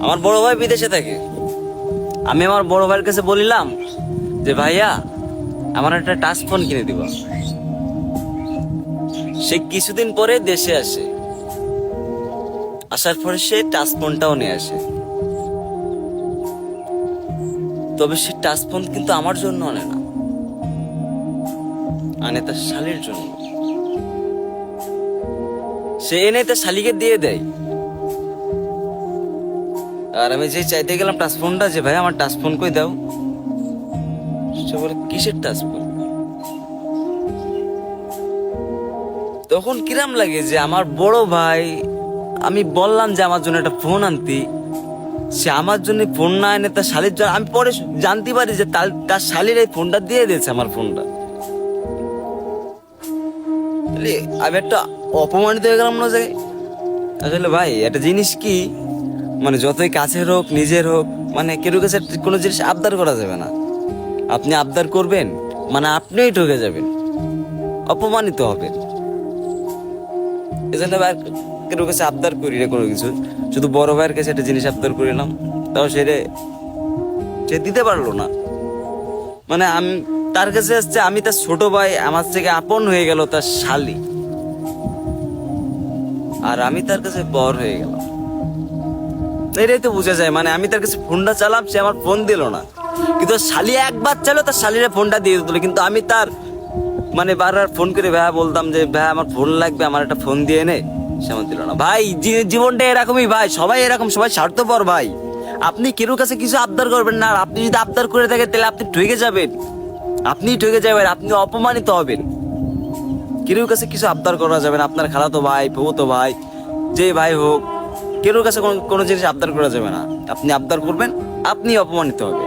আমার বড় ভাই বিদেশে থাকে। আমি আমার বড় ভাইয়ের কাছে বলিলাম যে ভাইয়া আমার একটা টাচ ফোন কিনে দিবা। সে কিছুদিন পরে দেশে আসে, আসার পরে সে টাচ ফোনটাও নিয়ে আসে। তবে সে টাচ ফোন কিন্তু আমার জন্য আনে না, আনে তার শালির জন্য। সে এনে তার শালিকে দিয়ে দেয়। আর আমি যে চাইতে গেলাম টাচ ফোনটা, যে ভাই আমার টাচ ফোন কই দাও, সে বলে কিসের টাচ ফোন? তখন কিরাম লাগে যে আমার বড় ভাই, আমি বললাম যে আমার জন্য একটা ফোন আনতি, সে আমার জন্য ফোন না এনে তার শালির জন্য। আমি পরে জানতে পারি যে তার শালির এই ফোনটা দিয়ে দিয়েছে আমার ফোনটা। তাহলে আমি একটা অপমানিত হয়ে গেলাম না জায়গায়। আসলে ভাই একটা জিনিস কি, মানে যতই কাছের হোক নিজের হোক, মানে কেউ কাছে কোনো জিনিস আবদার করা যাবে না। আপনি আবদার করবেন মানে আপনিই ঠকে যাবেন, অপমানিত হবেন। এই জন্য ভাই কেউ কাছে আবদার করি না কোনো কিছু। শুধু বড় ভাইয়ের কাছে একটা জিনিস আবদার করিলাম, তাও সে দিতে পারলো না। মানে আমি তার কাছে আসছে, আমি তার ছোট ভাই, আমার থেকে আপন হয়ে গেল তার শালি, আর আমি তার কাছে বড় হয়ে গেলাম। এটাই তো বোঝা যায়। মানে আমি তার কাছে ফোনটা চালাম, সে আমার ফোন দিল না, কিন্তু শালি একবার চাইলো তার শালিরে ফোনটা দিয়ে দিল। কিন্তু আমি তার মানে বারবার ফোন করে ভাইয়া বলতাম যে ভাইয়া আমার ফোন লাগবে, আমার একটা ফোন দিয়ে নে, সে আমার দিল না। ভাই জীবনটা এরকমই ভাই, সবাই এরকম, সবাই স্বার্থপর ভাই। আপনি কেউ কাছে কিছু আবদার করবেন না, আর আপনি যদি আবদার করে থাকেন তাহলে আপনি ঠকে যাবেন, আপনি ঠকে যাবেন, আপনি অপমানিত হবেন। কেউ কাছে কিছু আবদার করা যাবে না। আপনার খালাতো ভাই, ফুফাতো ভাই, যে ভাই হোক, কেউ কাছে কোনো জিনিস আবদার করা যাবে না। আপনি আবদার করবেন, আপনি অপমানিত হবেন।